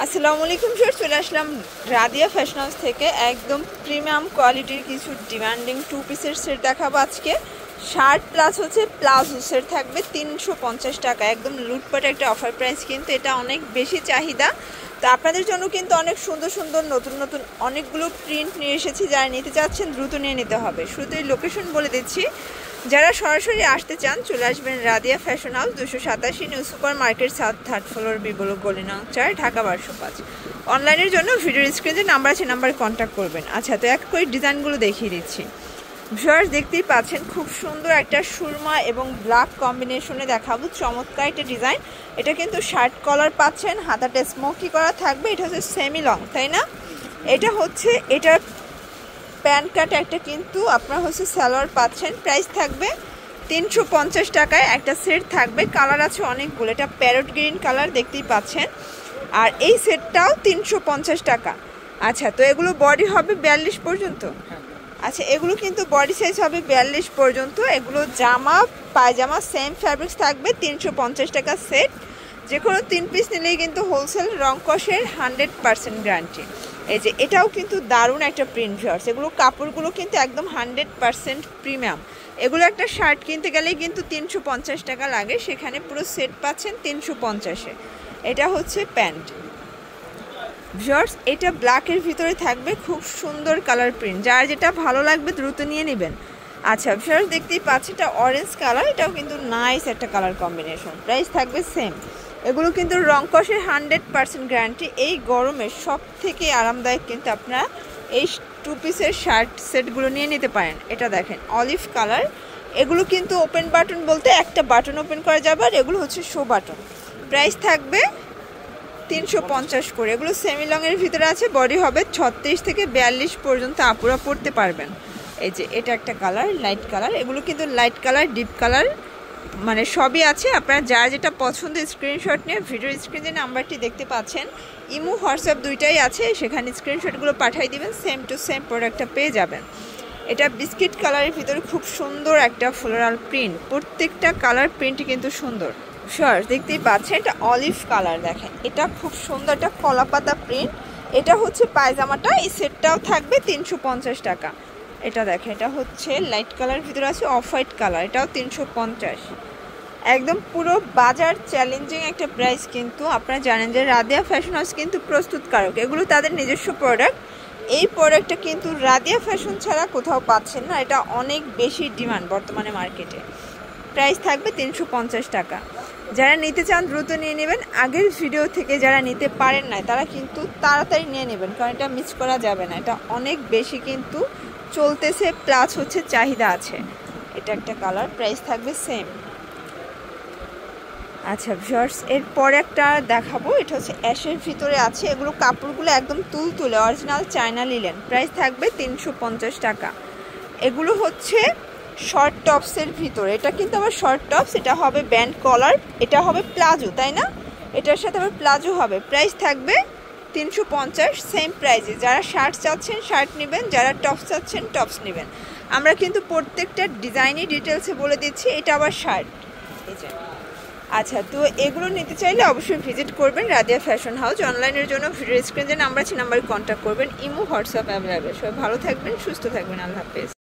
আসসালামু আলাইকুম স্যার, চলে আসলাম রাদিয়া ফ্যাশন হাউস থেকে একদম প্রিমিয়াম কোয়ালিটির কিছু ডিমান্ডিং টু পিসের সেট দেখাবো আজকে। শার্ট প্লাস হচ্ছে প্লাজো সেট থাকবে 350 টাকা, একদম লুটপাট একটা অফার প্রাইস, কিন্তু এটা অনেক বেশি চাহিদা। তো আপনাদের জন্য কিন্তু অনেক সুন্দর সুন্দর নতুন নতুন অনেকগুলো প্রিন্ট নিয়ে এসেছি, যারা নিতে চাচ্ছেন দ্রুত নিয়ে নিতে হবে। শুধুই লোকেশন বলে দিচ্ছি, যারা সরাসরি আসতে চান চলে আসবেন Radia fashion house, 287 new super market, south third floor, বিবলো গলি নং 4, ঢাকা 1205। অনলাইনের জন্য ভিডিওর স্ক্রিনে নাম্বার আছে, নাম্বারে কন্ট্যাক্ট করবেন। আচ্ছা, তো এক করে ডিজাইনগুলো দেখিয়ে দিচ্ছি। ভিউয়ার্স দেখতেই পাচ্ছেন, খুব সুন্দর একটা সুরমা এবং ব্ল্যাক কম্বিনেশনে দেখাবো, চমৎকার একটা ডিজাইন। এটা কিন্তু শার্ট কলার পাচ্ছেন, হাতাটা স্মোকি করা থাকবে। এটা হচ্ছে সেমি লং, তাই না? এটা হচ্ছে এটার প্যান্ট কাট একটা, কিন্তু আপনারা হচ্ছে সালোয়ার পাচ্ছেন। প্রাইস থাকবে 350 টাকায়। একটা সেট থাকবে, কালার আছে অনেকগুলো। এটা প্যারট গ্রিন কালার দেখতেই পাচ্ছেন, আর এই সেটটাও 350 টাকা। আচ্ছা, তো এগুলো বডি হবে 42 পর্যন্ত। আচ্ছা, এগুলো কিন্তু বডি সাইজ হবে 42 পর্যন্ত। এগুলো জামা পায়জামা সেম ফ্যাব্রিক্স থাকবে, 350 টাকা সেট। যে কোনো 3 পিস নিলেই কিন্তু হোলসেল, রং কষের 100% গ্যারান্টি। এই যে এটাও কিন্তু দারুণ একটা প্রিন্ট ভিউয়ার্স, এগুলো কাপড়গুলো কিন্তু একদম 100% প্রিমিয়াম। এগুলো একটা শার্ট কিনতে গেলেই কিন্তু 350 টাকা লাগে, সেখানে পুরো সেট পাচ্ছেন 350-এ। এটা হচ্ছে প্যান্ট ভিউয়ার্স, এটা ব্ল্যাকের ভিতরে থাকবে, খুব সুন্দর কালার প্রিন্ট, যার যেটা ভালো লাগবে দ্রুত নিয়ে নেবেন। আচ্ছা ভিউয়ার্স দেখতেই পাচ্ছেন, এটা অরেঞ্জ কালার, এটাও কিন্তু নাইস একটা কালার কম্বিনেশন। প্রাইস থাকবে সেম। এগুলো কিন্তু রং কষের 100% গ্যারান্টি। এই গরমে সব থেকে আরামদায়ক কিন্তু আপনারা এই 2 পিসের শার্ট সেটগুলো নিয়ে নিতে পারেন। এটা দেখেন অলিভ কালার, এগুলো কিন্তু ওপেন বাটন বলতে একটা বাটন ওপেন করা যাবে, আর এগুলো হচ্ছে শো বাটন। প্রাইস থাকবে 350 করে। এগুলো সেমি লংয়ের ভিতরে আছে, বডি হবে 36 থেকে 42 পর্যন্ত, আপুরা পড়তে পারবেন। এই যে এটা একটা কালার, লাইট কালার। এগুলো কিন্তু লাইট কালার, ডিপ কালার, মানে সবই আছে। আপনারা যার যেটা পছন্দ স্ক্রিনশট নিয়ে ভিডিওর স্ক্রিনে নাম্বারটি দেখতে পাচ্ছেন, ইমো হোয়াটসঅ্যাপ দুইটাই আছে, সেখানে স্ক্রিনশটগুলো পাঠিয়ে দিবেন, সেম টু সেম প্রোডাক্টটা পেয়ে যাবেন। এটা বিস্কিট কালারের ভিতরে খুব সুন্দর একটা ফ্লোরাল প্রিন্ট, প্রত্যেকটা কালার প্রিন্টই কিন্তু সুন্দর। শর্ট দেখতেই পাচ্ছেন, এটা অলিভ কালার, দেখেন এটা খুব সুন্দর একটা কলাপাতা প্রিন্ট। এটা হচ্ছে পায়জামাটা, এই সেটটাও থাকবে 350 টাকা। এটা দেখেন, এটা হচ্ছে লাইট কালার ভিতরে আছে অফ হোয়াইট কালার, এটাও 350। একদম পুরো বাজার চ্যালেঞ্জিং একটা প্রাইস, কিন্তু আপনারা জানেন যে রাদিয়া ফ্যাশন হাউস কিন্তু প্রস্তুতকারক, এগুলো তাদের নিজস্ব প্রোডাক্ট। এই প্রোডাক্টটা কিন্তু রাদিয়া ফ্যাশন ছাড়া কোথাও পাচ্ছেন না, এটা অনেক বেশি ডিমান্ড বর্তমানে মার্কেটে। প্রাইস থাকবে 350 টাকা। যারা নিতে চান দ্রুত নিয়ে নেবেন। আগের ভিডিও থেকে যারা নিতে পারেন না তারা কিন্তু তাড়াতাড়ি নিয়ে নেবেন, কারণ এটা মিস করা যাবে না। এটা অনেক বেশি কিন্তু চলতেছে, প্লাস হচ্ছে চাহিদা আছে। এটা একটা কালার, প্রাইস থাকবে সেম। আচ্ছা ভিউয়ার্স, এরপরে একটা দেখাবো, এটা হচ্ছে অ্যাশের ভিতরে আছে। এগুলো কাপড়গুলো একদম তুলতুলে অরিজিনাল চায়না লিলেন। প্রাইস থাকবে 350 টাকা। এগুলো হচ্ছে শর্ট টপসের ভিতরে, এটা কিন্তু আবার শর্ট টপস, এটা হবে ব্যান্ড কলার, এটা হবে প্লাজো, তাই না? এটার সাথে আবার প্লাজো হবে। প্রাইস থাকবে 350 সেম প্রাইসে। যারা শার্ট চাচ্ছেন শার্ট নেবেন, যারা টপস চাচ্ছেন টপস নেবেন। আমরা কিন্তু প্রত্যেকটা ডিজাইনই ডিটেলসে বলে দিচ্ছি। এটা আবার শার্ট, এই যে। আচ্ছা, তো এগুলো নিতে চাইলে অবশ্যই ভিজিট করবেন রাদিয়া ফ্যাশন হাউস। অনলাইনের জন্য ভিডিও স্ক্রিনে যে নাম্বার আছে, নাম্বারে কন্ট্যাক্ট করবেন। Imo WhatsApp available. সবাই ভালো থাকবেন, সুস্থ থাকবেন, আল্লাহ হাফেজ।